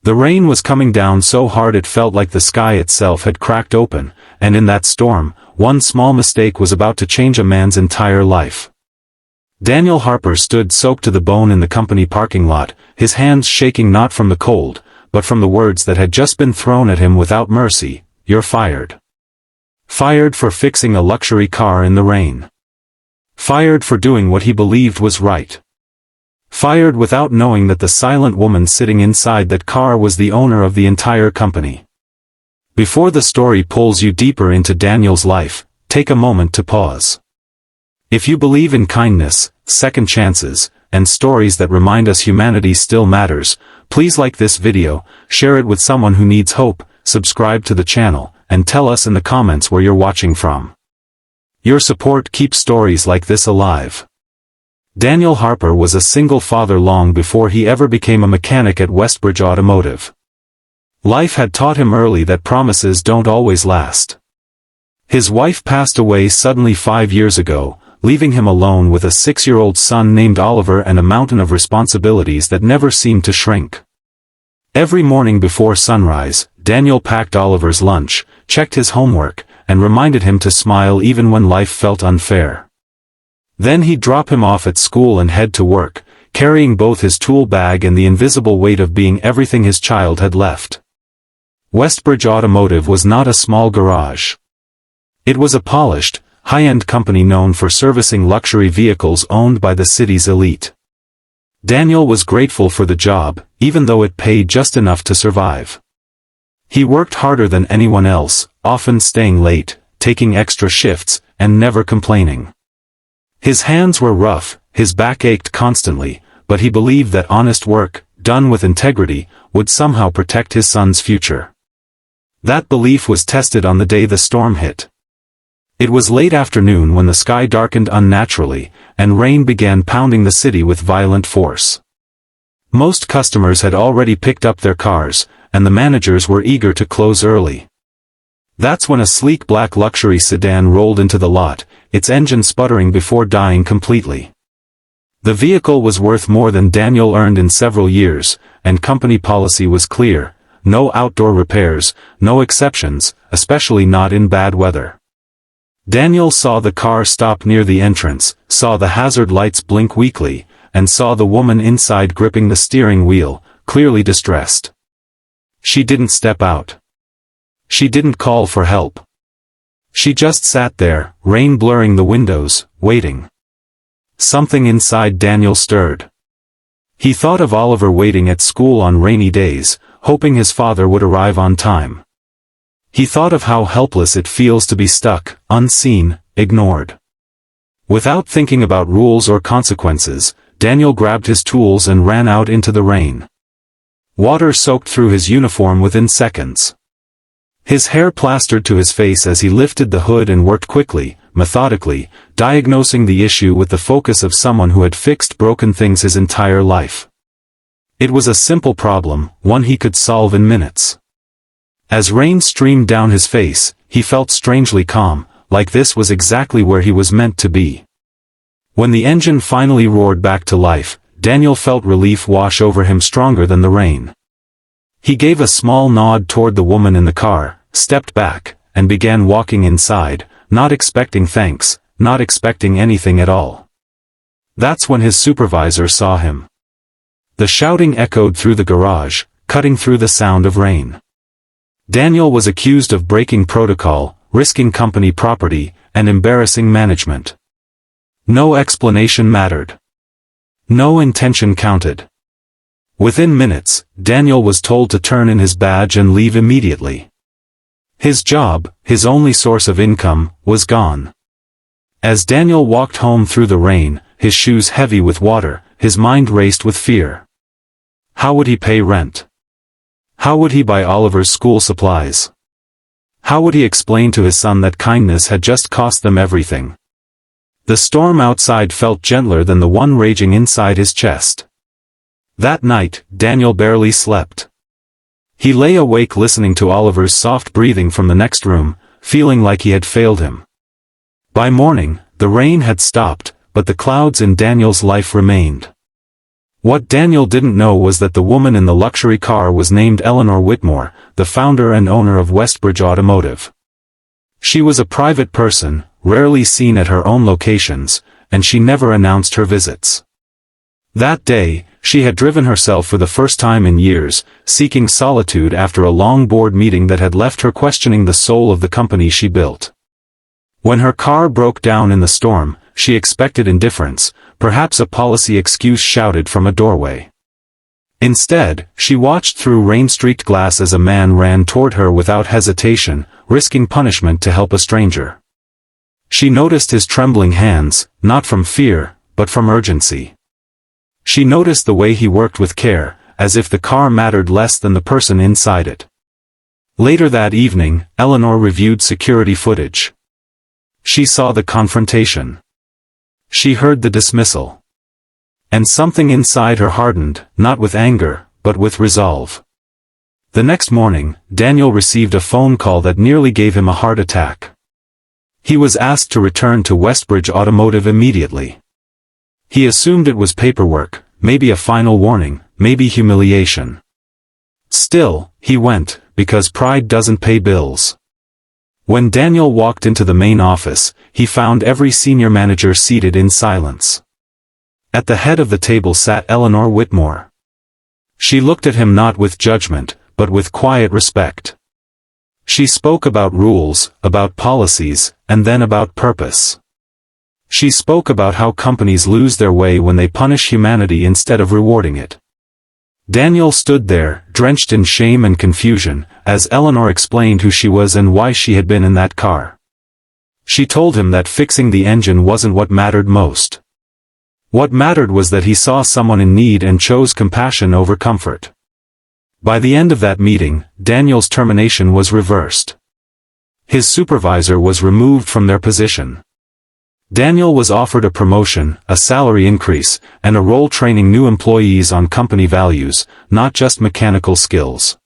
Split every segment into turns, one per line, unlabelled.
The rain was coming down so hard it felt like the sky itself had cracked open, and in that storm, one small mistake was about to change a man's entire life. Daniel Harper stood soaked to the bone in the company parking lot, his hands shaking not from the cold, but from the words that had just been thrown at him without mercy. "You're fired." Fired for fixing a luxury car in the rain. Fired for doing what he believed was right. Fired without knowing that the silent woman sitting inside that car was the owner of the entire company. Before the story pulls you deeper into Daniel's life, take a moment to pause. If you believe in kindness, second chances, and stories that remind us humanity still matters, please like this video, share it with someone who needs hope, subscribe to the channel, and tell us in the comments where you're watching from. Your support keeps stories like this alive. Daniel Harper was a single father long before he ever became a mechanic at Westbridge Automotive. Life had taught him early that promises don't always last. His wife passed away suddenly 5 years ago, leaving him alone with a 6-year-old son named Oliver and a mountain of responsibilities that never seemed to shrink. Every morning before sunrise, Daniel packed Oliver's lunch, checked his homework, and reminded him to smile even when life felt unfair. Then he'd drop him off at school and head to work, carrying both his tool bag and the invisible weight of being everything his child had left. Westbridge Automotive was not a small garage. It was a polished, high-end company known for servicing luxury vehicles owned by the city's elite. Daniel was grateful for the job, even though it paid just enough to survive. He worked harder than anyone else, often staying late, taking extra shifts, and never complaining. His hands were rough, his back ached constantly, but he believed that honest work, done with integrity, would somehow protect his son's future. That belief was tested on the day the storm hit. It was late afternoon when the sky darkened unnaturally, and rain began pounding the city with violent force. Most customers had already picked up their cars, and the managers were eager to close early. That's when a sleek black luxury sedan rolled into the lot, its engine sputtering before dying completely. The vehicle was worth more than Daniel earned in several years, and company policy was clear: no outdoor repairs, no exceptions, especially not in bad weather. Daniel saw the car stop near the entrance, saw the hazard lights blink weakly, and saw the woman inside gripping the steering wheel, clearly distressed. She didn't step out. She didn't call for help. She just sat there, rain blurring the windows, waiting. Something inside Daniel stirred. He thought of Oliver waiting at school on rainy days, hoping his father would arrive on time. He thought of how helpless it feels to be stuck, unseen, ignored. Without thinking about rules or consequences, Daniel grabbed his tools and ran out into the rain. Water soaked through his uniform within seconds. His hair plastered to his face as he lifted the hood and worked quickly, methodically, diagnosing the issue with the focus of someone who had fixed broken things his entire life. It was a simple problem, one he could solve in minutes. As rain streamed down his face, he felt strangely calm, like this was exactly where he was meant to be. When the engine finally roared back to life, Daniel felt relief wash over him stronger than the rain. He gave a small nod toward the woman in the car, stepped back, and began walking inside, not expecting thanks, not expecting anything at all. That's when his supervisor saw him. The shouting echoed through the garage, cutting through the sound of rain. Daniel was accused of breaking protocol, risking company property, and embarrassing management. No explanation mattered. No intention counted. Within minutes, Daniel was told to turn in his badge and leave immediately. His job, his only source of income, was gone. As Daniel walked home through the rain, his shoes heavy with water, his mind raced with fear. How would he pay rent? How would he buy Oliver's school supplies? How would he explain to his son that kindness had just cost them everything? The storm outside felt gentler than the one raging inside his chest. That night, Daniel barely slept. He lay awake listening to Oliver's soft breathing from the next room, feeling like he had failed him. By morning, the rain had stopped, but the clouds in Daniel's life remained. What Daniel didn't know was that the woman in the luxury car was named Eleanor Whitmore, the founder and owner of Westbridge Automotive. She was a private person, rarely seen at her own locations, and she never announced her visits. That day, she had driven herself for the first time in years, seeking solitude after a long board meeting that had left her questioning the soul of the company she built. When her car broke down in the storm, she expected indifference, perhaps a policy excuse shouted from a doorway. Instead, she watched through rain-streaked glass as a man ran toward her without hesitation, risking punishment to help a stranger. She noticed his trembling hands, not from fear, but from urgency. She noticed the way he worked with care, as if the car mattered less than the person inside it. Later that evening, Eleanor reviewed security footage. She saw the confrontation. She heard the dismissal. And something inside her hardened, not with anger, but with resolve. The next morning, Daniel received a phone call that nearly gave him a heart attack. He was asked to return to Westbridge Automotive immediately. He assumed it was paperwork, maybe a final warning, maybe humiliation. Still, he went, because pride doesn't pay bills. When Daniel walked into the main office, he found every senior manager seated in silence. At the head of the table sat Eleanor Whitmore. She looked at him not with judgment, but with quiet respect. She spoke about rules, about policies, and then about purpose. She spoke about how companies lose their way when they punish humanity instead of rewarding it. Daniel stood there, drenched in shame and confusion, as Eleanor explained who she was and why she had been in that car. She told him that fixing the engine wasn't what mattered most. What mattered was that he saw someone in need and chose compassion over comfort. By the end of that meeting, Daniel's termination was reversed. His supervisor was removed from their position. Daniel was offered a promotion, a salary increase, and a role training new employees on company values, not just mechanical skills.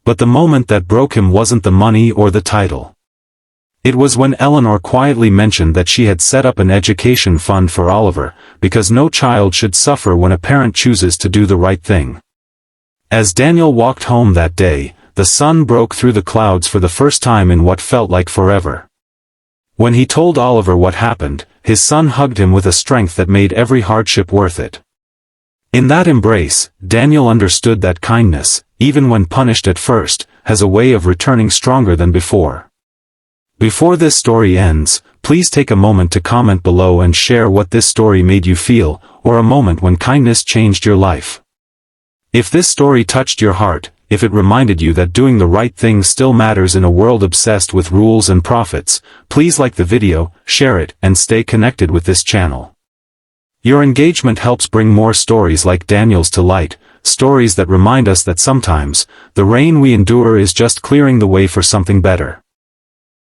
But the moment that broke him wasn't the money or the title. It was when Eleanor quietly mentioned that she had set up an education fund for Oliver, because no child should suffer when a parent chooses to do the right thing. As Daniel walked home that day, the sun broke through the clouds for the first time in what felt like forever. When he told Oliver what happened, his son hugged him with a strength that made every hardship worth it. In that embrace, Daniel understood that kindness, even when punished at first, has a way of returning stronger than before. Before this story ends, please take a moment to comment below and share what this story made you feel, or a moment when kindness changed your life. If this story touched your heart, if it reminded you that doing the right thing still matters in a world obsessed with rules and profits, please like the video, share it, and stay connected with this channel. Your engagement helps bring more stories like Daniel's to light, stories that remind us that sometimes, the rain we endure is just clearing the way for something better.